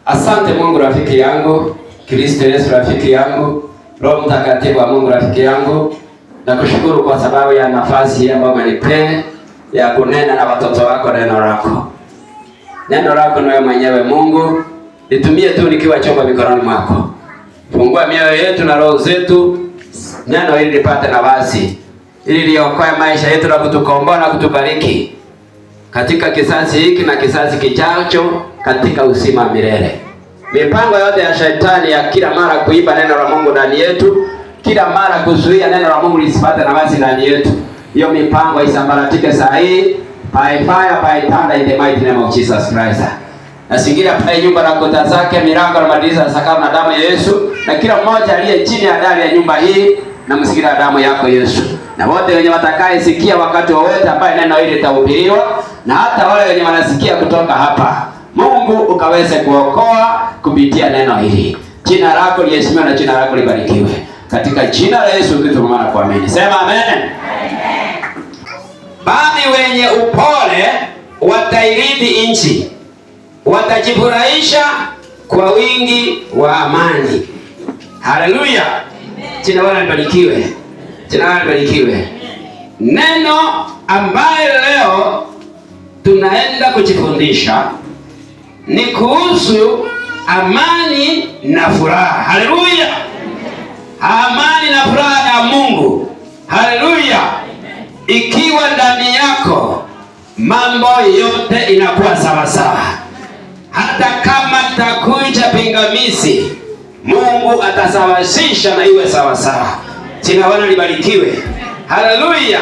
Asante Mungu rafiki yangu, Kristo Yesu rafiki yangu, Roho Mtakatifu wa Mungu rafiki yangu. Nakushukuru kwa sababu ya nafasi hii ambayo umenipea ya kunena na watoto wako neno lako. Neno lako ni wewe mwenyewe Mungu. Nitumie tu nikiwa chombo mikononi mwako. Fungua mioyo yetu na roho zetu, neno hili lipate nafasi, ili liokoe maisha yetu na kutukomboa na kutubariki katika kizazi hiki na kizazi kijacho, katika uzima milele. Mipango yote ya shetani ya kila mara kuiba neno la Mungu ndani yetu, kila mara kuzuia neno la Mungu lisipate nafasi ndani yetu, hiyo mipango isambaratike saa hii by fire by thunder in the mighty name of Jesus Christ. Nasingira pale nyumba na kuta zake, milango na madirisha na sakafu na damu ya Yesu, na kila mmoja aliye chini ya dari ya nyumba hii na msingira damu yako Yesu. Na wote wenye watakaye sikia wakati wowote ambaye neno hili litahubiriwa, na hata wale wenye wanasikia kutoka hapa, Mungu ukaweze kuokoa kupitia neno hili. Jina lako liheshimiwe na jina lako libarikiwe. Katika jina la Yesu Kristo na kuamini. Sema amen. Amen. Bali wenye upole watairithi nchi, watajifurahisha kwa wingi wa amani. Haleluya. Jina la Bwana libarikiwe. Jina la Bwana libarikiwe. Neno ambayo leo tunaenda kujifundisha ni kuhusu amani na furaha. Haleluya. Amani na furaha ya Mungu. Haleluya. Ikiwa ndani yako, mambo yote inakuwa sawa sawa. Hata kama takuja pingamizi, Mungu atasawazisha na iwe sawa sawa. Jina la Bwana libarikiwe. Haleluya.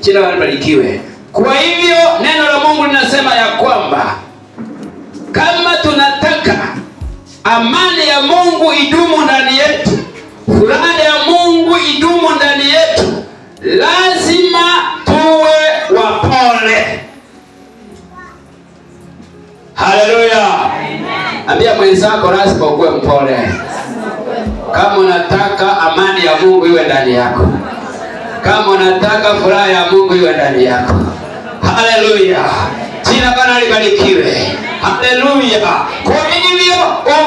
Jina la Bwana libarikiwe. Kwa hivyo neno la Mungu linasema ya kwamba kama tunataka amani ya Mungu idumu ndani yetu, furaha ya Mungu idumu ndani yetu, lazima tuwe wapole. Haleluya. Ambia mwenzako lazima uwe mpole. Kama unataka amani ya Mungu iwe ndani yako, kama unataka furaha ya Mungu iwe ndani yako. Haleluya. Jina Bwana libarikiwe. Haleluya. Kwa hivyo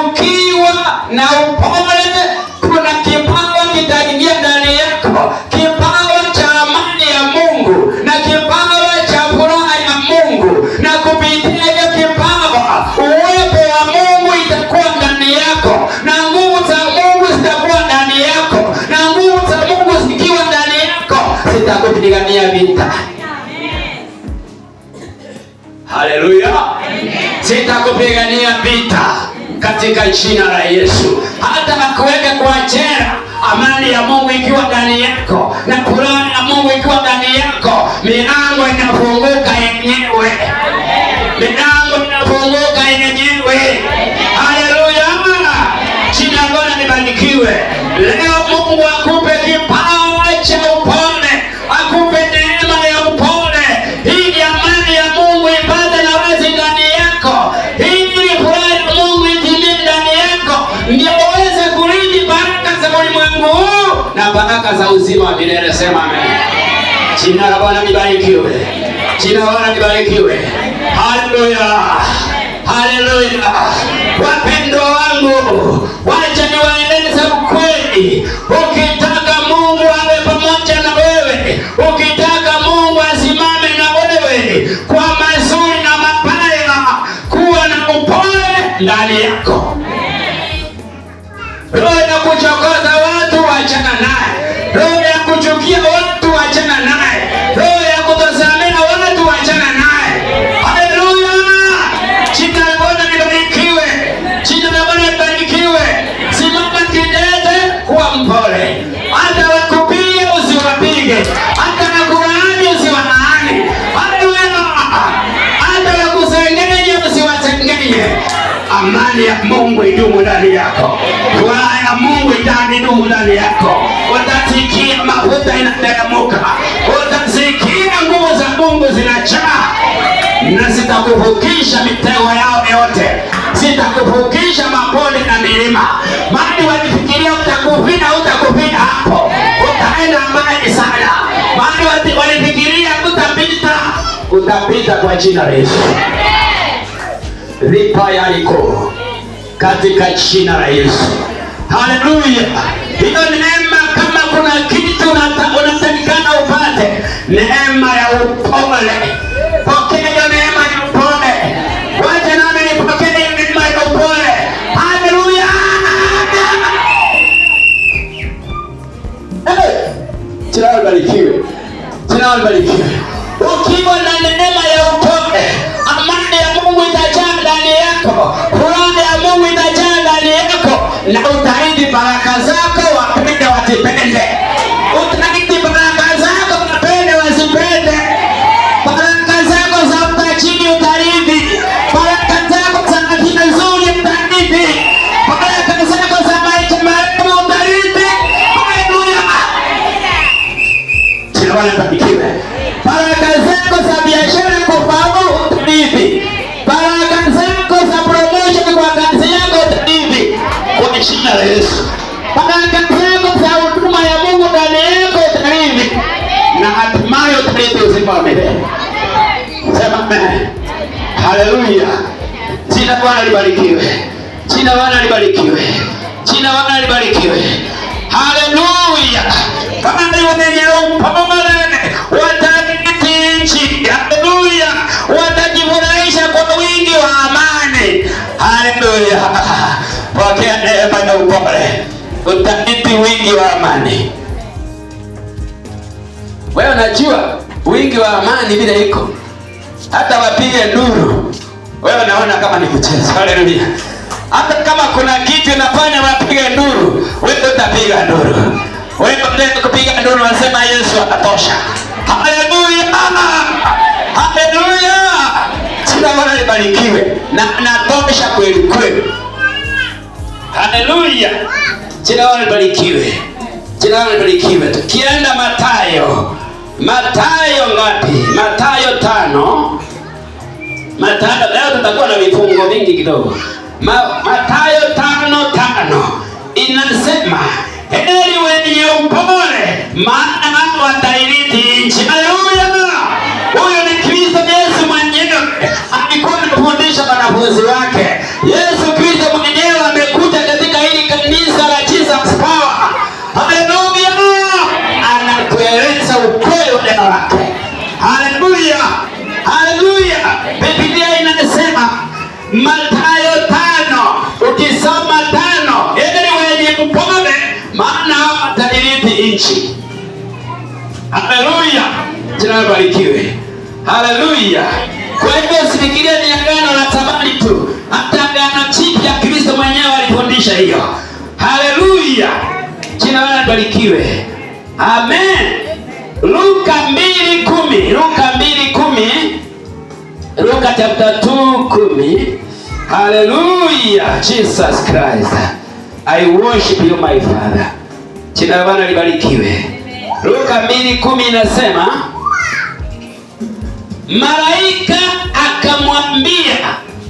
ukiwa na upole, kuna kipawa kitaingia ndani yako, kipawa cha amani ya Mungu na kipawa cha furaha ya Mungu, na kupitia hiyo kipawa uwepo wa Mungu itakuwa ndani yako, na nguvu za Mungu zitakuwa ndani yako, na nguvu za Mungu zikiwa ndani yako zitakupigania vita. Haleluya. Sitakupigania vita katika jina la Yesu. Hata nakuweka kwa jela, amani ya Mungu ikiwa ndani yako na furaha ya Mungu ikiwa ndani yako, milango inafunguka yenyewe. Milango inafunguka yenyewe. Haleluya. Jina la Bwana libarikiwe. Leo Mungu akupe kipawa cha upole, akupe neema ya upole, ili amani ya Mungu ipate nafasi ndani yako, ili furaha ya Mungu itimie ndani yako, ndio uweze kurithi baraka za ulimwengu huu na baraka za uzima wa milele. Sema amen. Jina la Bwana libarikiwe. Jina la Bwana libarikiwe. Haleluya. Haleluya. Wapendwa wangu, wacha niwaeleze ukweli. Ukitaka Mungu awe pamoja na wewe, ukitaka Mungu asimame na wewe kwa mazuri na mabaya, kuwa na upole ndani yako. Roho ya kuchokoza watu wachana naye. Roho ya kuchukia watu wachana naye. Roho ya kutosamea watu wachana naye. Haleluya. Jina la Bwana libarikiwe. Jina la Bwana libarikiwe. Simama kidete, kuwa mpole. Hata wakupige usiwapige. Hata wakulaani usiwalaani. Haleluya. Hata wakusengenye usiwasengenye. Amani ya Mungu idumu ndani yako. Furaha ya Mungu idumu ndani yako. Utasikia mafuta inateremka. Utasikia nguvu za Mungu zinajaa. Na sitakuvukisha mitego yao yote. Sitakuvukisha mabonde na milima. Maana walifikiria utakupita, utakupita hapo. Utaenda mbali sana. Maana walifikiria utapita, utapita kwa jina la Yesu. Ripa yaliko. katika jina la Yesu. Haleluya. Hiyo neema, kama kuna kitu unatakikana upate, neema ya upole. Pokea hiyo neema ya upole. Wacha nami nipokee hiyo neema ya upole. Haleluya. Jina libarikiwe. Jina libarikiwe. Ukiwa na neema ya upole, amani ya Mungu itajaa ndani yako. Furaha ya Mungu itajaa ndani yako, na utaidi baraka zako wapende wasipende. Utaidi baraka zako wapende wasipende. Baraka zako za utajiri utaridi. Baraka zako za afya nzuri utaridi. Baraka zako za maisha marefu utaridi. Haleluya. Jina Bwana libarikiwe. Baraka zako za biashara kufaulu utaridi. Baraka zako za promotion kwa kazi yako utaridi. Kwa jina la Yesu. Baraka zako za huduma ya Mungu ndani yako utaridi. Na hatimaye utaridi uzima wa milele. Sema amen. Haleluya. Jina Bwana libarikiwe. Jina Bwana libarikiwe. Jina Bwana libarikiwe. Haleluya. Kama ndio wenye upamane watarithi nchi. Haleluya. Watajifurahisha kwa wingi wa amani. Haleluya. Pokea neema ya upole. Utarithi wingi wa amani. Wewe unajua wingi wa amani vile iko. Hata wapige nduru, wewe unaona kama ni mchezo. Haleluya. Hata kama kuna kitu unafanya wapige nduru, wewe utapiga nduru. Wewe ndio kupiga nduru, unasema Yesu atosha. Haleluya. Haleluya. Jina Bwana libarikiwe. Na anatosha kweli kweli. Haleluya. Jina Bwana libarikiwe. Jina Bwana libarikiwe. Tukienda Mathayo. Mathayo ngapi? Mathayo 5. Mathayo, leo tutakuwa na vifungo vingi kidogo. Mathayo 5:5 inasema, heri wenye upole, maana hao watairithi nchi. Haleluya. Huyo ni Kristo Yesu mwenyewe. Alikuwa anafundisha wanafunzi wake. Yesu Kristo mwenyewe amekuja katika hili kanisa la Jesus Power. Haleluya. Anatueleza ukweli wa neno lake. Haleluya. Haleluya. Biblia inasema Mathayo 5, ukisoma 5, heri wenye upole, maana hao watairithi nchi. Haleluya. Jina libarikiwe. Haleluya. Kwa hivyo usifikirie ni agano la zamani tu. Hata agano jipya Kristo mwenyewe alifundisha hiyo. Haleluya. Jina libarikiwe. Amen. Luka 2:10. Luka 2:10. Luka chapter 2:10. Hallelujah. Jesus Christ. I worship you my Father. Jina la Bwana libarikiwe. Luka 2:10 inasema, malaika akamwambia,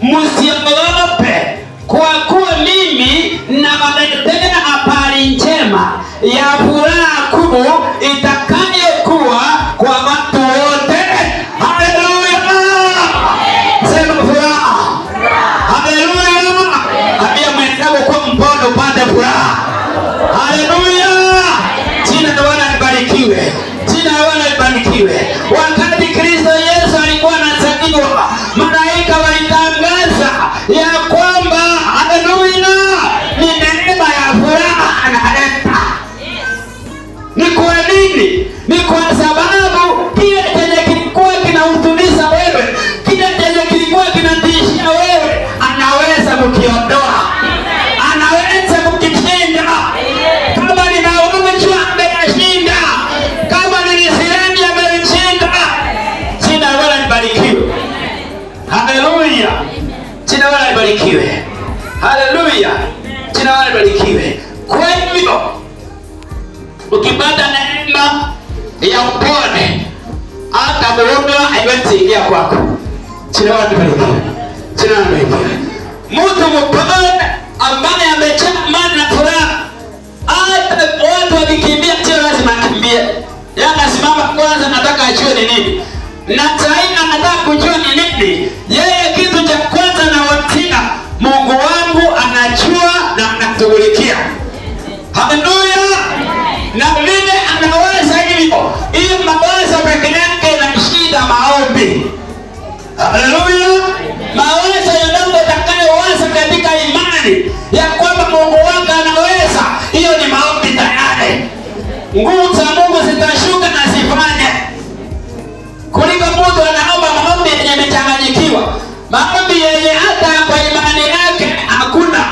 msiogope, kwa kuwa mimi nawaletea habari njema ya furaha kubwa itakayokuwa kwa watu wote. Haleluya. Sema furaha. Haleluya. Ambia mwenzako kwa mpendo upate furaha. Haleluya. Jina la Bwana libarikiwe. Jina la Bwana libarikiwe. Wakati Kristo Yesu alikuwa anazaliwa, malaika walitangaza ya kwamba haleluya, ni neema ya furaha analeta. Ni kwa nini? Ni kwa sababu kile chenye kilikuwa kinahuzunisha wewe, kile chenye kilikuwa kinatishia wewe, anaweza kukiondoa. Anaweza kukishinda. Kama ni magonjwa ameyashinda. Kama ni visirani ameshinda. Jina la Bwana libarikiwe. Haleluya. Jina la Bwana libarikiwe. Haleluya. Jina la Bwana libarikiwe. Kwa hivyo ukipata neema ya upole, hata mgonjwa haiwezi ingia kwako. Jina la Bwana libarikiwe. Jina la Bwana libarikiwe. Mtu mpole ambaye amejaa amani na furaha, hata watu wakikimbia sio lazima akimbie. Yeye anasimama kwanza, nataka ajue ni nini. Na zaidi anataka kujua ni nini. Yeye kitu cha kwanza na watia, Mungu wangu ana atamshughulikia. Haleluya! Na vile anaweza hivyo, hiyo mawazo peke yake na shida maombi. Haleluya! Mawazo yanayotakayowaza katika imani ya kwamba Mungu wako anaweza, hiyo ni maombi tayari. Nguvu za Mungu zitashuka na zifanye. Kuliko mtu anaomba maombi yenye amechanganyikiwa, maombi yenye hata kwa imani yake hakuna,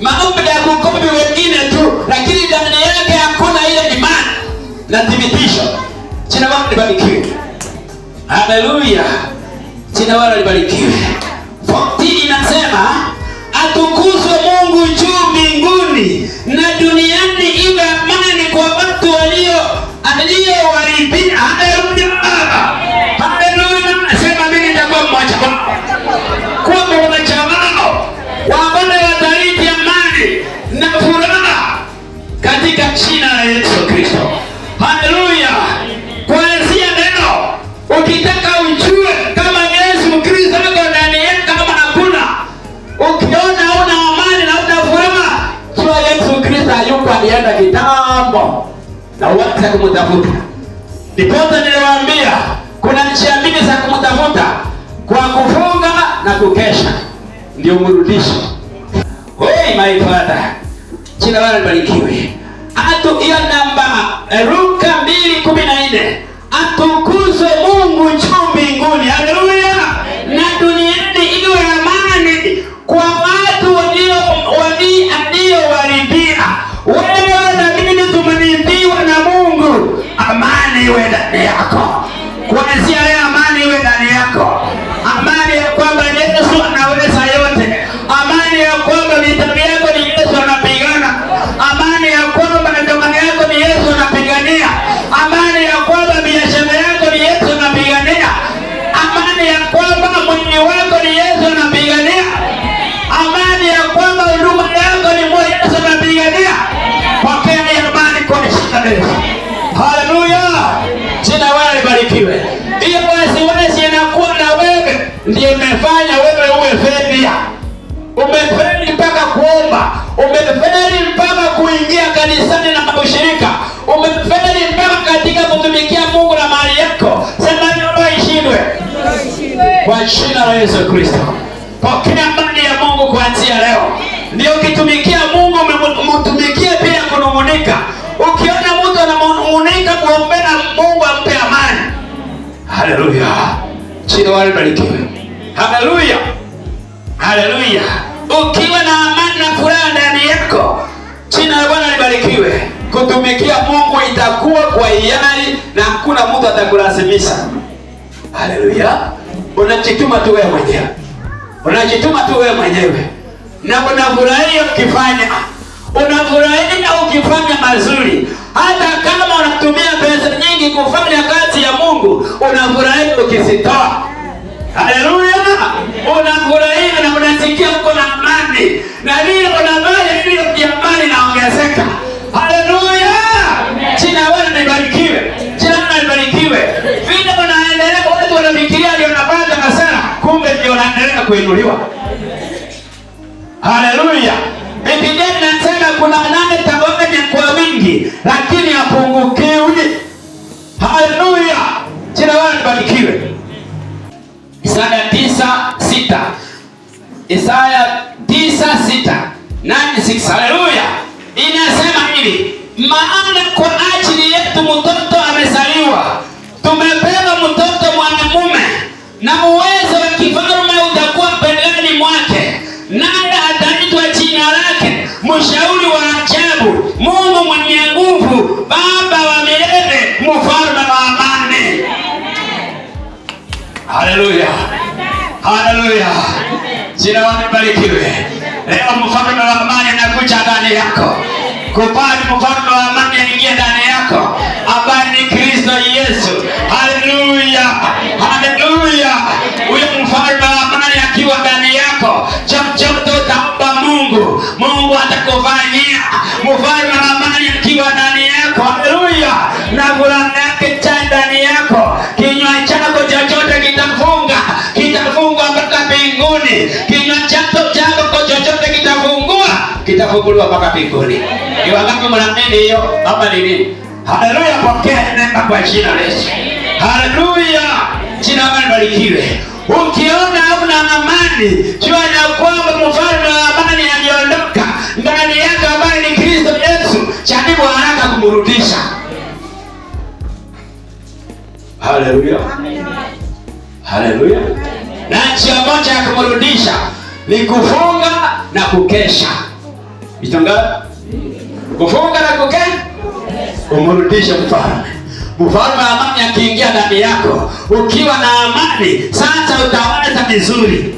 maombi ya kukopi wengine tu, lakini ndani yake hakuna ile imani na thibitisho. Jina lako libarikiwe. Haleluya. Jina lako libarikiwe. 14 inasema atukuzwe Mungu juu mbinguni na duniani iwe amani kwa watu waliowaridhia. Haleluya. Haleluya. Sema mimi nitakuwa mmoja wao. Kuwa mmoja wao ambao wataridi amani na furaha katika jina la Yesu Kristo. Haleluya. Kuanzia leo ukitaka ujue kama Yesu Kristo yuko ndani yako kama hakuna, ukiona una amani na una furaha, jua Yesu Kristo hayuko, alienda kitambo na uanze kumtafuta. Ndipo niliwaambia kuna njia mbili za kumtafuta, kwa kufunga na kukesha ndio mrudisho. Hey my Father, jina lako libarikiwe. Hiyo namba Luka 2:14, atukuzwe Mungu juu mbinguni, haleluya, na duniani iwe amani kwa watu waliowaridhia. Wewe na mimi tumeridhiwa na Mungu. Amani iwe ndani yako. Kuanzia leo amani iwe ndani yako. Amani ya kwamba Yesu anaweza yote. Amani ya kwamba vita vyako ni Yesu anapigana. Amani ya kwamba ndoa yako ni Yesu anapigania. Amani ya kwamba biashara yako ni Yesu anapigania. Amani ya kwamba mwili wako ni Yesu anapigania. Amani ya kwamba huduma yako ni Yesu anapigania. Pokea amani kwa jina la Yesu. Haleluya. Jina lako libarikiwe. Hiyo wasiwasi inakuwa na wewe ndio imefanya wewe uwe failure. Umefeli mpaka kuomba, umefeli mpaka kuingia kanisani na ushirika, umefeli mpaka katika kutumikia Mungu na mali yako. Sema ndio ishindwe kwa jina la Yesu Kristo. Pokea amani ya Mungu kuanzia leo. Ndio ukitumikia Mungu umtumikie pia kunung'unika. Ukiona mtu ananung'unika, muombe na Mungu ampe amani. Haleluya. Jina lako libarikiwe. Haleluya. Haleluya. Ukiwa na amani na furaha ndani yako, jina la Bwana libarikiwe. Kutumikia Mungu itakuwa kwa hiari na hakuna mtu atakulazimisha. Haleluya. Unajituma tu wewe mwenyewe. Unajituma tu wewe mwenyewe. Na unafurahia ukifanya. Unafurahia ukifanya mazuri. Hata kama unatumia pesa nyingi kufanya kazi ya Mungu, unafurahia ukizitoa. Haleluya. Unafurahia na unasikia uko na amani. Na vile unafanya vile amani inaongezeka. Haleluya. Jina la Bwana libarikiwe. Jina la Bwana libarikiwe. Vile unaendelea watu wanafikiria ndio unapata hasara, kumbe ndio unaendelea kuinuliwa. Haleluya. Biblia inasema kuna nane tawanya kwa wingi lakini hapungukiwi. Haleluya. Jina la Bwana libarikiwe. Isaya 9:6. Isaya 9:6. 9:6. Haleluya. Inasema hivi, maana kwa ajili yetu mtoto amezaliwa, tumepewa mtoto mwanamume, na uwezo wa kifalme utakuwa begani mwake, naye ataitwa jina lake Mshauri wa Ajabu, Mungu mwenye nguvu, Baba wa milele, Mfalme wa amani. Haleluya. Haleluya. Jina lako libarikiwe. Leo mfalme wa amani anakuja ndani yako. Kubali mfalme wa amani aingie ndani yako, ambaye ni Kristo Yesu. Haleluya. Haleluya. Huyo mfalme wa amani akiwa ndani yako, chochote utaomba Mungu, Mungu atakufanyia. Mfalme wa amani akiwa ndani yako, haleluya, na furaha yake cha ndani yako, kinywa chako chochote kitafungwa mpaka mbinguni. Kinywa chako chochote kitafungua kitafunguliwa mpaka mbinguni. Ni wangapi mnaamini hiyo? Hapa ni nini? Haleluya, pokea neema kwa jina la Yesu. Haleluya, jina lake libarikiwe. Ukiona hauna amani, jua ya kwamba mfalme wa amani aliondoka ndani yako, ambaye ni Kristo Yesu. Jaribu haraka kumrudisha. Haleluya, haleluya. Na njia moja ya kumrudisha ni kufunga na kukesha. Vitonga kufunga na kukesha, umrudishe mfalme. Mfalme wa amani akiingia ndani yako, ukiwa na amani sasa utawaza vizuri.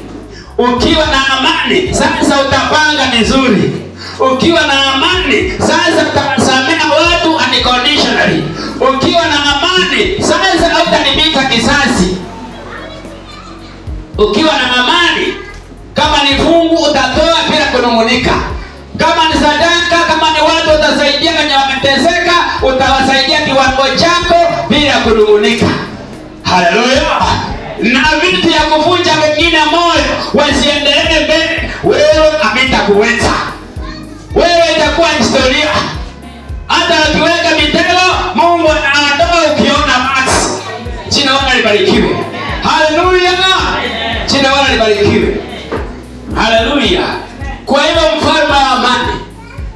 Ukiwa na amani sasa utapanga vizuri. Ukiwa na amani sasa utawasamehe watu unconditionally. Ukiwa na amani sasa hautalipika kisasi. Ukiwa na amani, kama ni fungu utatoa bila kunung'unika. Kama ni sadaka, kama ni watu utasaidia wenye wameteseka, utawasaidia kiwango chako bila kunung'unika. Haleluya. Na vitu ya kuvunja wengine moyo wasiendelee mbele, wewe hamitakuweza. Wewe itakuwa historia. Hata ukiweka mitego, Mungu anaondoa ukiona maksi. Jina lake libarikiwe. Haleluya. Jina lake libarikiwe. Haleluya. Kwa hiyo mfalme wa amani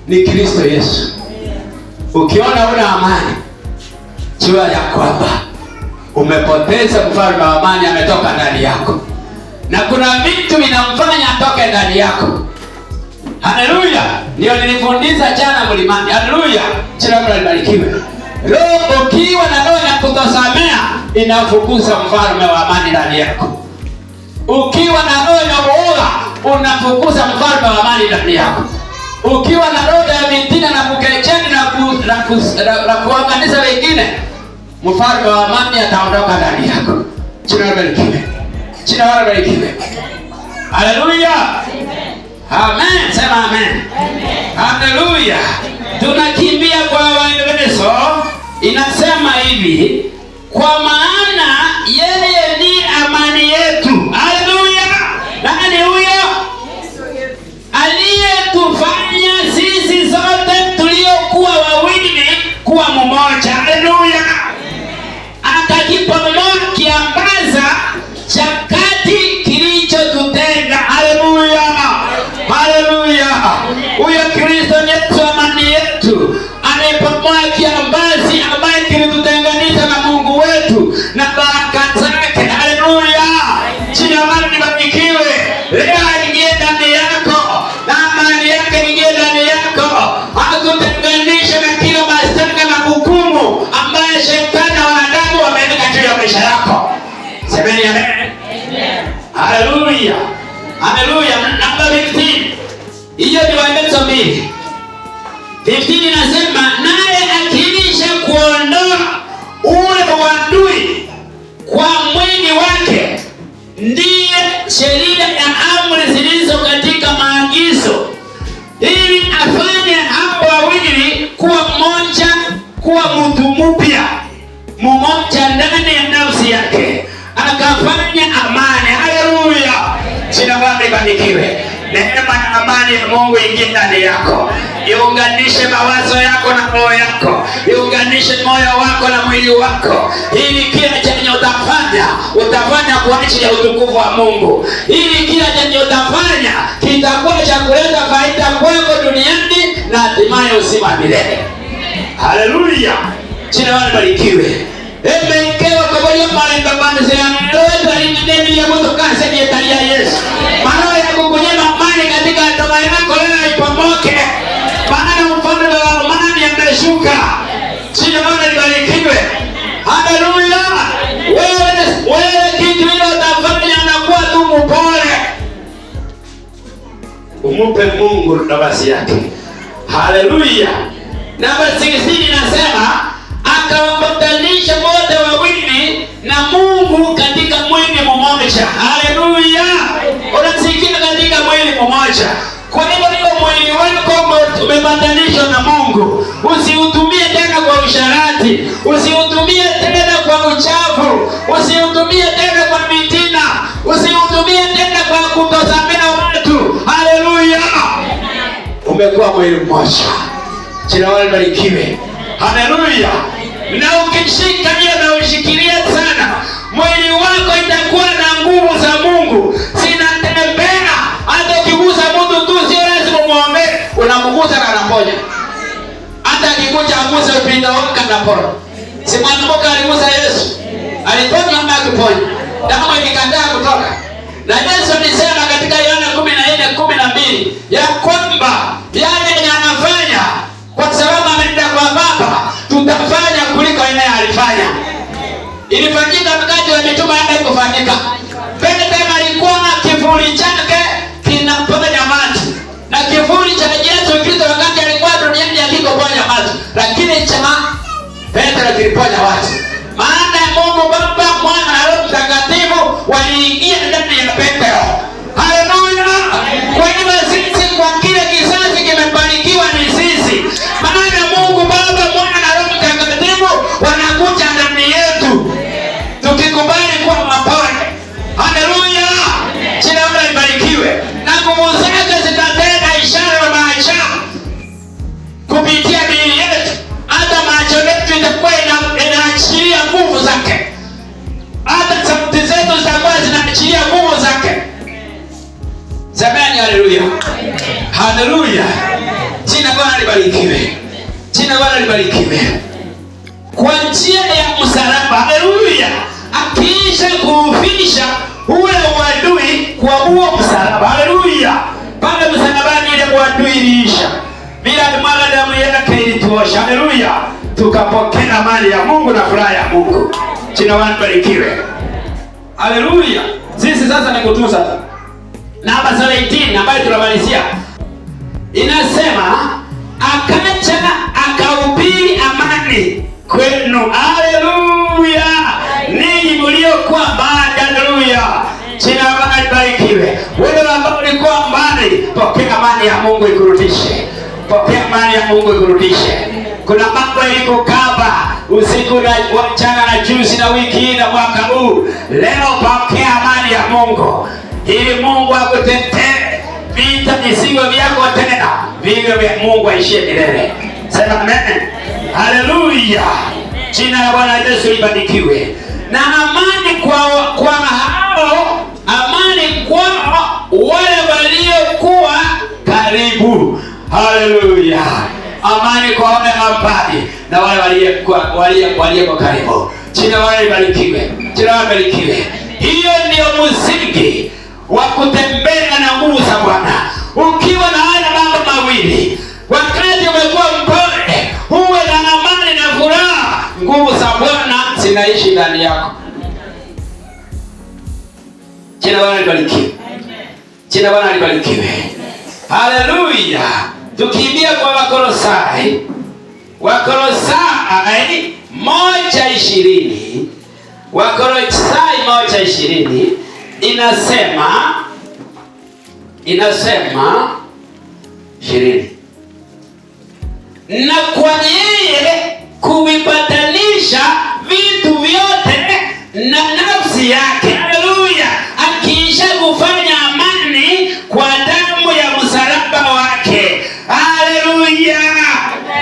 ni Kristo Yesu. Ukiona una amani, jua ya kwamba umepoteza mfalme wa amani, ametoka ndani yako. Na kuna vitu vinamfanya atoke ndani yako. Haleluya. Ndio nilifundisha jana mlimani. Haleluya. Jina lake libarikiwe. Roho ukiwa na roho ya kutosamea inafukuza mfalme wa amani ndani yako. Ukiwa na roho ya uoga unafukuza mfalme wa amani ndani yako. Ukiwa na roho ya vitina na kukejeli na kuangamiza wengine, mfalme wa amani ataondoka ndani yako. Jina lake libarikiwe. Jina lake libarikiwe. Haleluya. Amen. Sema amen. Haleluya. Tunakimbia kwa Waefeso, inasema hivi, kwa maana yeye ni amani yetu. Haleluya. Nani huyo? Aliyetufanya sisi sote tuliokuwa wawili kuwa mmoja. Haleluya. Akakipamoja kiambaza cha kati kilichotutenga. Haleluya. Haleluya. Huyo Kristo Yesu amani yetu anayepamoja kiambazi ambaye kilitutenganisha na Mungu wetu na baraka zake. Haleluya. Jina lake libarikiwe. Leo ingie ndani yako na amani yake ingie ndani yako. Akutenganisha na kila mashtaka na hukumu ambaye shetani na wanadamu wameweka juu ya maisha yako. Semeni amen. Haleluya. Haleluya. Namba 15. Hiyo ni Waefeso 2. 15 inasema, naye akiisha kuondoa ule uadui kwa mwili wake, ndiye sheria ya amri zilizo katika maagizo, ili afanye hao wawili kuwa mmoja, kuwa mtu mpya mmoja ndani ya nafsi yake, akafanya amani. Haleluya. Jina lake libarikiwe. Neema na amani ya Mungu ingie ndani yako. Iunganishe mawazo yako na moyo yako. Iunganishe moyo wako na mwili wako. Ili kila chenye utafanya kwa ajili ya utukufu wa Mungu. Ili kila chenye utafanya kitakuwa cha kuleta faida kwako duniani na hatimaye uzima wa milele. Haleluya. Jina lake libarikiwe. Emekewa kwa hiyo malengo bande sana. Ndio ya mtu kanisa ya Yesu. Maana ya kukunyima amani katika ndoa yako leo ipomoke. Maana mfalme wa amani ameshuka. Jina lake libarikiwe. Haleluya. Wewe kitu hilo utafanya na kuwa tu mpole. Umupe Mungu nafasi yake. Haleluya. Namba 16 inasema, akawapatanisha wote wawili na Mungu katika mwili mmoja. Haleluya. Unasikia katika mwili mmoja. Kwa hivyo mwili wako umepatanishwa na Mungu. Usiutumie tena kwa usharati. Usiutumie tena kwa uchafu. Usiutumie tena kwa mitina. Usiutumie tena kwa kutosamea watu. Haleluya. umekuwa mwili mmoja. Jina la Bwana libarikiwe. Haleluya. Na ukishika hiyo na ushikilia sana, mwili wako itakuwa na nguvu za Mungu. Zinatembea. Hata ukigusa mtu tu sio lazima muombe, unamgusa na anaponya. Hata akikuja aguse upinde wake anapona. Si mwanamke aligusa Yesu. Aliponya ama akiponya? Damu ikikataa kutoka. Na Yesu alisema katika Yohana 14:12 ya kwamba yale yanafanya kwa sababu ameenda kwa Baba, tutafanya kuliko yeye alifanya. Ilifanyika wakati wa mitume yake kufanyika. Petro alikuwa na kivuli chake kinaponya maji. Na kivuli cha Yesu Kristo wakati alikuwa duniani hakikuponya maji, lakini cha Petro kiliponya watu. Maana Mungu Baba, Mwana na Roho Mtakatifu waliingia ndani ya Petro. Haleluya! Kwa hivyo sisi kwa kile kizazi kimebarikiwa ni sisi. Maana Mungu Baba, Mwana na Roho Mtakatifu wanakuja ndani yetu. Tukikubali kuwa wapone. Haleluya! Jina la Bwana libarikiwe. Na nguvu zake zitatenda ishara na maajabu kupitia miili yetu. Hata macho yetu itakuwa inaachilia nguvu zake. Hata sauti zetu zitakuwa zinaachilia nguvu zake. Semeni haleluya. Haleluya. Jina la Bwana libarikiwe. Jina la Bwana libarikiwe. Kwa njia ya msalaba, haleluya, akiisha kuufisha ule uadui kwa huo msalaba, haleluya. Pale msalabani ile uadui iliisha. Bila kumwaga damu yake ilituosha, haleluya. Tukapokea amani ya Mungu na furaha ya Mungu. Jina la Bwana libarikiwe. Haleluya. Sisi sasa ni kutunza. Namba 17 ambayo tunamalizia. Inasema akaja akahubiri amani kwenu. Haleluya. Ninyi mliokuwa mbali, haleluya. Jina la Bwana libarikiwe. Wewe ambao ulikuwa mbali, pokea amani ya Mungu ikurudishe. Pokea amani ya Mungu ikurudishe. Kuna mambo ilikukaba usiku na mchana na juzi na wiki hii na mwaka huu. Leo pokea amani ya Mungu ili Mungu akutetee. Vita visiwe vyako tena, viwe vya Mungu aishie milele. Sema amen. Haleluya. Jina la Bwana Yesu libarikiwe. Na amani kwa hao, amani kwa wale waliokuwa karibu. Haleluya. Amani kwa wale mbali na wale walio karibu. Jina la Bwana libarikiwe. Jina la Bwana libarikiwe. Hiyo ndio msingi wa kutembea na nguvu za Bwana. Ukiwa na haya mambo mawili, wakati umekuwa mpole, uwe na amani na furaha, nguvu za Bwana zinaishi ndani yako. Jina la Bwana libarikiwe. Jina la Bwana libarikiwe. Haleluya. Tukimbia kwa Wakolosai. Wakolosai 1:20. Wakolosai 1:20 inasema 20. Na kwa yeye kuvipatanisha vitu vyote na nafsi yake. Haleluya. Akiisha kufanya amani kwa damu ya msalaba wake. Haleluya.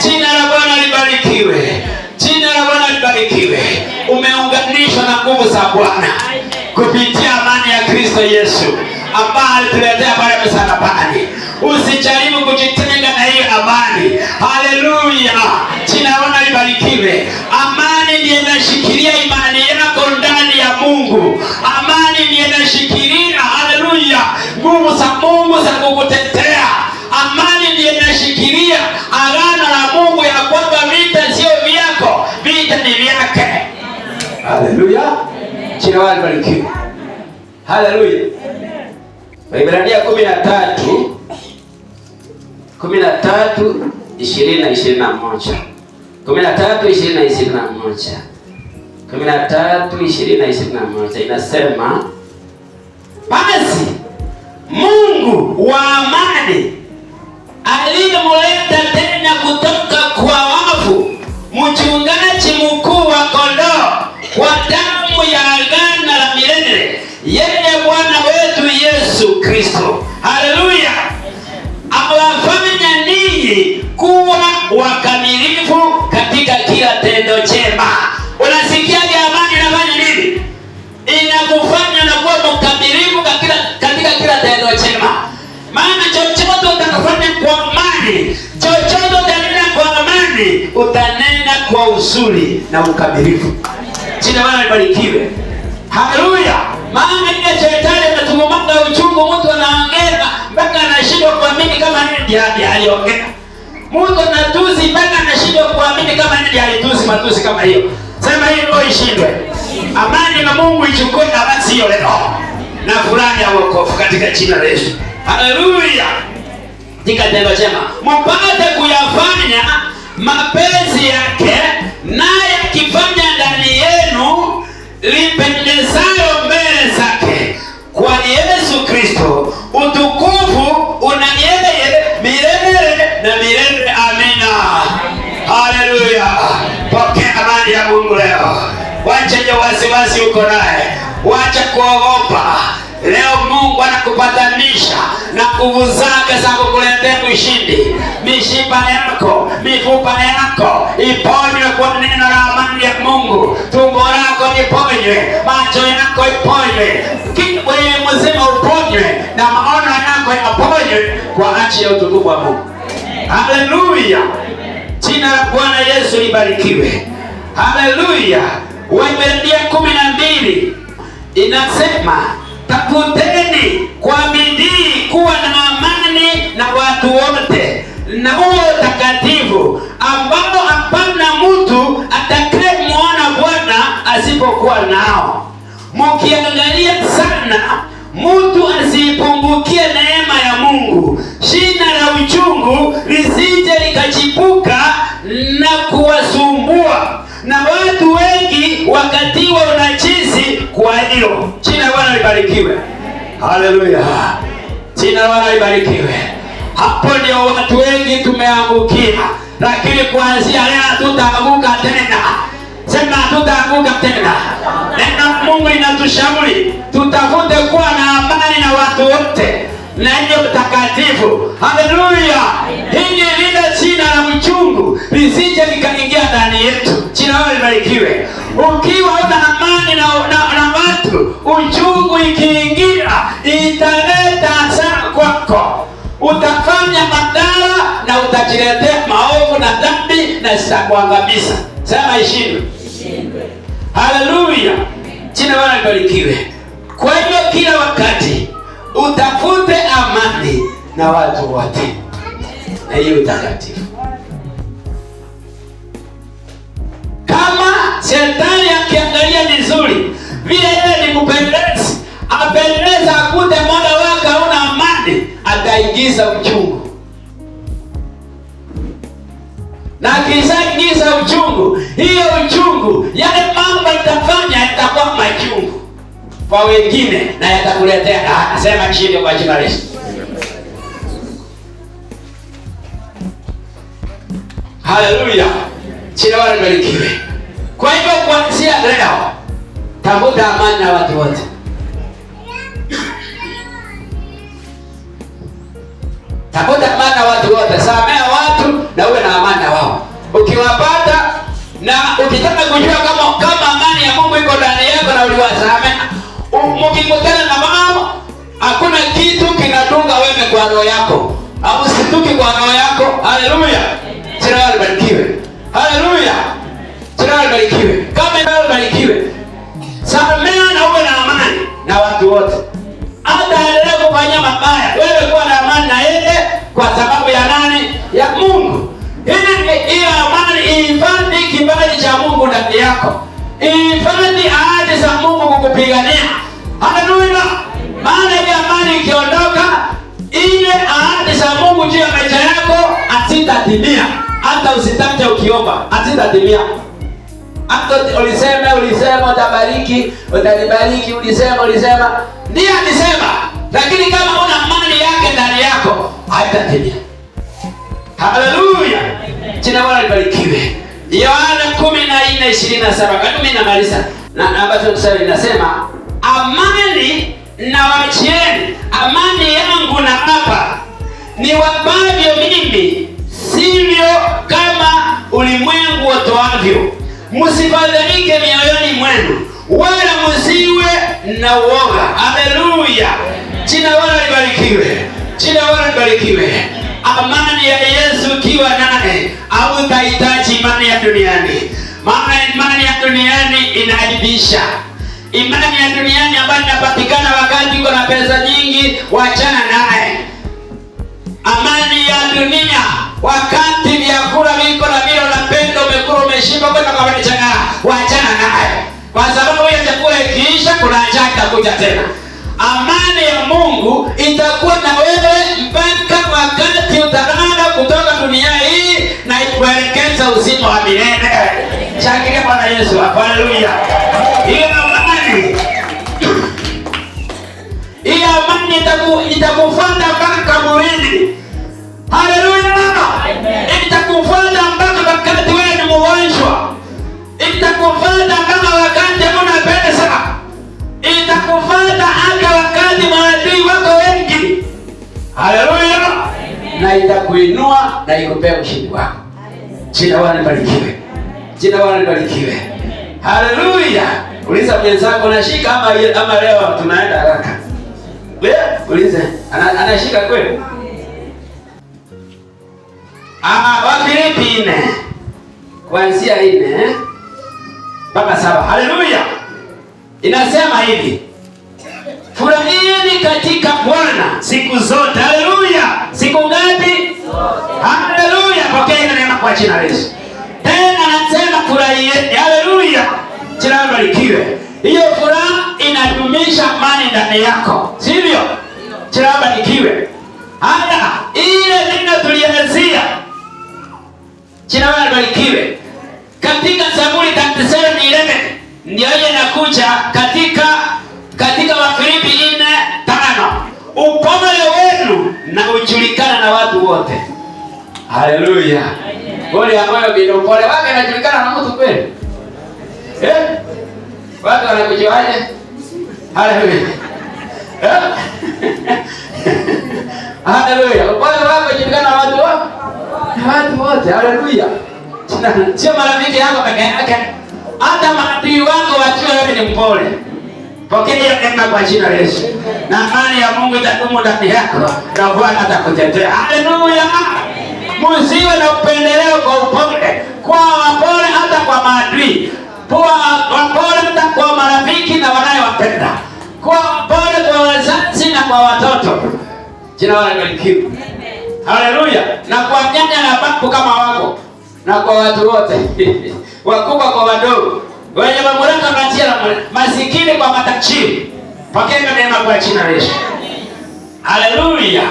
Jina la Bwana libarikiwe. Jina la Bwana libarikiwe. Umeunganishwa na nguvu za Bwana kupitia amani ya Kristo Yesu ambaye alituletea pale msalabani. Usijaribu kujitenga na hiyo amani. Haleluya. Jina la Bwana libarikiwe. Amani ndiyo inashikilia imani yako ndani ya Mungu. Amani ndiyo inashikilia, haleluya, nguvu za Mungu za kukutetea. Amani ndiyo inashikilia agano la Mungu ya kwamba vita sio vyako, vita ni vyake. Haleluya. Jina la Bwana libarikiwe. Haleluya. Waebrania 13:20 na 21. 13:20 na 21. 13:20 na 21 inasema, basi Mungu wa amani aliyemleta tena kutoka kwa wafu mchungaji mkuu wa kondoo kwa damu ya agano la milele, yeye Bwana wetu Yesu Kristo. Haleluya. Awafanya wakamilifu katika kila tendo chema. Unasikiaje? Amani inafanya nini? Inakufanya na kuwa mkamilifu katika kila tendo chema. Maana chochote utakufanya kwa amani, chochote utanena kwa amani, utanena kwa uzuri na ukamilifu. Jina la Bwana libarikiwe. Haleluya. Maana ile shetani anatungumanga uchungu, mtu anaongea mpaka anashindwa kuamini kama ndiye aliongea. Mtu anatusi mpaka anashindwa kuamini kama ndiye alitusi matusi kama hiyo. Sema hiyo ishindwe. Amani na Mungu ichukue na basi hiyo leo. Na furaha ya wokovu katika jina la Yesu. Haleluya. Tendo chema mpate kuyafanya mapenzi yake, naye akifanya ndani yenu lipendezayo mbele zake. Kwa Yesu Kristo utukufu una yeye milele na milele. Amina. Haleluya. Pokea amani ya Mungu leo. Wacha wasiwasi uko naye, wacha kuogopa. Leo Mungu anakupatanisha na nguvu zake za kukuletea ushindi. Mishipa yako, mifupa yako iponywe kwa neno la amani ya Mungu. Tumbo lako liponywe, macho yako iponywe, wewe mzima uponywe, na maono yako yaponywe kwa ajili ya utukufu wa Mungu. Haleluya. Jina la Bwana Yesu libarikiwe. Haleluya. Waebrania 12 inasema, tafuteni kwa bidii kuwa na amani na watu wote na huo utakatifu, ambao hapana mtu atakayemwona Bwana asipokuwa nao. Mkiangalia sana mtu asipungukie neema ya Mungu, shina la uchungu lisije likachipuka na kuwasumbua, na watu wengi wakatiwa unajisi kwa hilo. Jina la Bwana libarikiwe. Haleluya. Jina la Bwana libarikiwe. Hapo ndio watu wengi tumeangukia, lakini kuanzia leo hatutaanguka tena. Sema hatutaanguka tena. Neno Mungu linatushauri tutafute kuwa na amani na watu wote na hiyo mtakatifu. Haleluya. Hili lile jina la uchungu lisije likaingia ndani yetu. Jina la Bwana libarikiwe. Ukiwa una amani na watu, uchungu ikiingia italeta hasara kwako. Utafanya madhara na utajiletea maovu na dhambi na zitakuangamiza. Sema ishindwe. Haleluya. Jina la Bwana libarikiwe. Kwa hivyo kila wakati utafute amani na watu wote na hiyo utakatifu. Kama shetani akiangalia vizuri vile yeye ni mpendezi, apendeza akute moyo wake hauna amani, ataingiza uchungu. Na akiingiza uchungu, hiyo uchungu, yale mambo itafanya yatakuwa machungu kwa wengine na yatakuletea laana. Sema chini kwa jina la Yesu. Haleluya. Jina la Bwana libarikiwe. Kwa hivyo kuanzia leo tafuta amani na watu wote. Tafuta amani na watu wote. Samea watu na uwe na amani na wao. Ukiwapata na ukitaka kujua kama amani ya Mungu iko ndani yako na uliwasamea, mkikutana na mambo, hakuna kitu kinadunga wewe kwa roho yako. Au usituki kwa roho yako. Haleluya. Jina la Bwana libarikiwe. Haleluya. Jina la Bwana libarikiwe. Kama Bwana libarikiwe. Samea na uwe na amani na watu wote. Hata endelea kufanya mabaya, wewe kuwa na amani na yeye kwa sababu ya nani? Ya Mungu. Hiyo amani ihifadhi kibali cha Mungu ndani yako. Ihifadhi ahadi za Mungu kukupigania. Haleluya. Maana hiyo amani ikiondoka, ile ahadi za Mungu juu ya maisha yako hazitatimia. Hata usitafute ukiomba, hazitatimia. Hata ulisema utabariki, utanibariki, ulisema. Ndiye alisema, lakini kama una amani yake ndani yako, haitatimia. Haleluya. Jina la Bwana libarikiwe. Yohana 14:27. Kama namaliza na ambacho tuseme inasema, amani na wachieni, amani yangu na hapa ni wapavyo mimi, sivyo nisemavyo, msifadhaike mioyoni mwenu, wala msiwe na uoga. Haleluya! Jina la Bwana libarikiwe. Jina la Bwana libarikiwe. Amani ya Yesu kiwa nane, hautahitaji imani ya duniani. Maana imani ya duniani inaaibisha. Imani ya duniani ambayo inapatikana wakati uko na pesa nyingi, wachana naye. Amani ya dunia wakati vyakula viko na vile unapenda, umekula umeshiba, kwenda kwa chakula, wachana naye. Kwa sababu ya chakula ikiisha, kuna njaa itakuja tena. Amani ya Mungu itakuwa na wewe mpaka wakati utalala kutoka dunia hii na ikuelekeza uzima wa milele. Shangilia Bwana Yesu. Haleluya. Hiyo amani itakufuata mpaka kaburini. Haleluya. Itakufuata mpaka wakati wewe ni mgonjwa. Itakufuata mpaka wakati huna pesa. Itakufuata hata wakati maadui wako wengi. Haleluya. Na itakuinua na ikupea ushindi wako. Jina la Bwana libarikiwe. Jina la Bwana libarikiwe. Haleluya. Uliza mwenzako, unashika ama leo tunaenda haraka? Uliza, anashika kweli? Wafilipi 4 kuanzia 4 mpaka 7. Haleluya. Inasema hivi: furahini katika Bwana siku zote. Haleluya. Siku ngapi? Haleluya. Pokea neema kwa jina la Yesu. Tena anasema furahieni. Haleluya. Jina libarikiwe. Hiyo furaha inadumisha amani ndani yako, sivyo? Jina libarikiwe. Haya, ile neno tulianzia. Jina libarikiwe. Katika Zaburi 37:11 ndio ile inakuja katika Wafilipi 4:5. Upole wenu na ujulikana na watu wote. Haleluya. Wale ambao bila upole wake anajulikana na mtu kweli. Watu wanakujuaje? Haleluya. Haleluya. Upole wako unajulikana na watu wote. Na watu wote. Haleluya. Sio marafiki yako peke yake. Hata maadui wako wajue wewe ni mpole. Pokea hiyo neema kwa jina la Yesu. Na amani ya Mungu itadumu ndani yako na Bwana atakutetea. Haleluya. Msiwe na upendeleo kwa upole. Kwa wapole hata kwa maadui. Kwa wapole hata kwa marafiki na wanayowapenda. Kwa wapole kwa wazazi na kwa watoto. Jina la Bwana libarikiwe. Haleluya. Na kwa nyanya na babu kama wako. Na kwa watu wote. Wakubwa kwa wadogo. Wenye mamlaka kati ya masikini kwa matajiri. Pokea neema kwa jina la Yesu. Haleluya.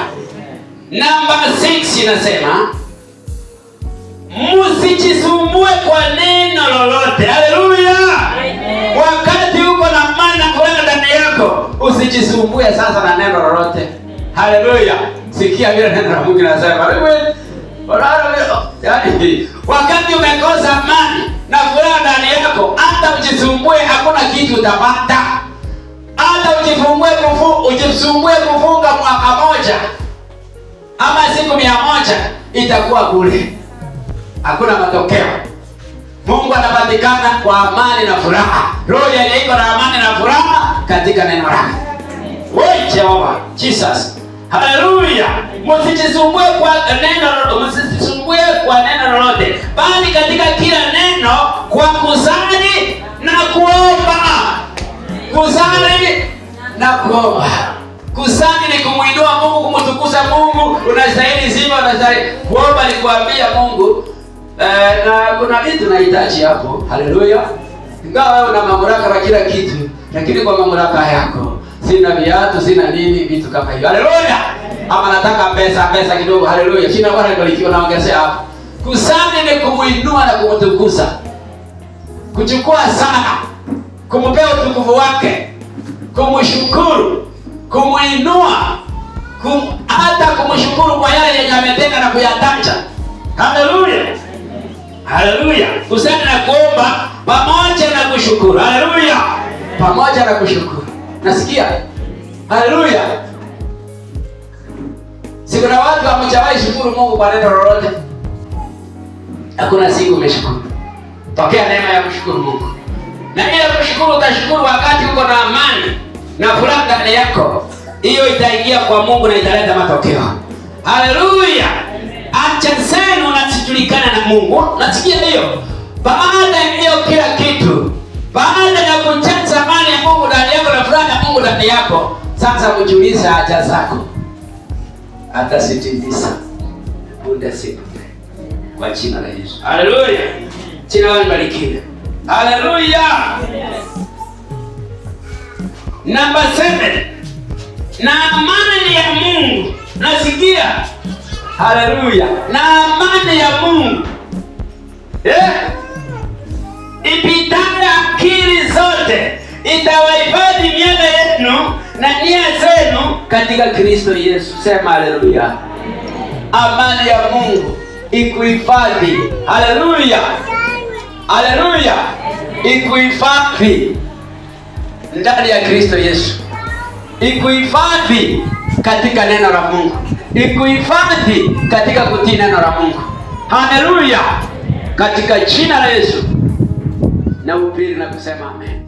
Namba 6 inasema msijisumbue kwa neno lolote. Haleluya. Wakati uko na amani na furaha ndani yako, usijisumbue sasa na neno lolote. Haleluya. Sikia vile neno la Mungu linasema. Yaani wakati umekosa amani na furaha ndani yako, hata ujisumbue hakuna kitu utapata. Hata ujisumbue kufunga mwaka moja ama siku 100 itakuwa bure. Hakuna matokeo. Mungu anapatikana kwa amani na furaha. Roho yake iko na amani na furaha katika neno lake. Wewe Jehova, Jesus. Haleluya. Msijisumbue kwa neno lolote, bali katika kila neno kwa kusali na kuomba. Kusali na kuomba. Kusali ni kumuinua Mungu, kumtukuza Mungu. Unastahili sifa, unastahili kuomba ni kuambia Mungu na kuna vitu tunahitaji hapo. Haleluya. Ingawa wewe una mamlaka na kila kitu, lakini kwa mamlaka yako sina viatu, sina nini, vitu kama hivyo. Haleluya. Ama nataka pesa kidogo. Haleluya. Jina la Bwana libarikiwe. Naongezea hapo. Kusali ni kumuinua na kumtukuza. Kuchukua sana, kumpea utukufu wake, kumshukuru, kumuinua, hata kumshukuru kwa yale yenye ametenda na kuyataja. Haleluya. Haleluya. Kusali na kuomba pamoja na kushukuru. Haleluya. Pamoja na kushukuru. Nasikia? Haleluya. Si kuna watu hamjawahi shukuru Mungu kwa neno lolote? Hakuna siku umeshukuru. Pokea neema ya kushukuru Mungu. Na ile kushukuru, utashukuru wakati uko na amani na furaha ndani yako. Hiyo itaingia kwa Mungu na italeta matokeo. Haleluya! Acha zenu nasijulikana na Mungu. Nasikia hiyo. Baada ya hiyo kila kitu, baada ya kujaza amani ya Mungu ndani yako na furaha ya Mungu ndani yako, sasa ujiulize haja zako. Atasitimiza punde si punde. Kwa jina la Yesu. Haleluya! Jina lake libarikiwe. Haleluya! Namba 7. Na amani ya Mungu. Nasikia. Haleluya. Na amani ya Mungu. Ipitayo akili zote itawahifadhi mioyo yenu na nia zenu katika Kristo Yesu. Sema haleluya. Amani ya Mungu ikuhifadhi. Haleluya. Haleluya. Ikuhifadhi ndani ya Kristo Yesu. Ikuhifadhi katika neno la Mungu. Ikuhifadhi katika kutii neno la Mungu. Haleluya. Katika jina la Yesu. Na upili na kusema amen.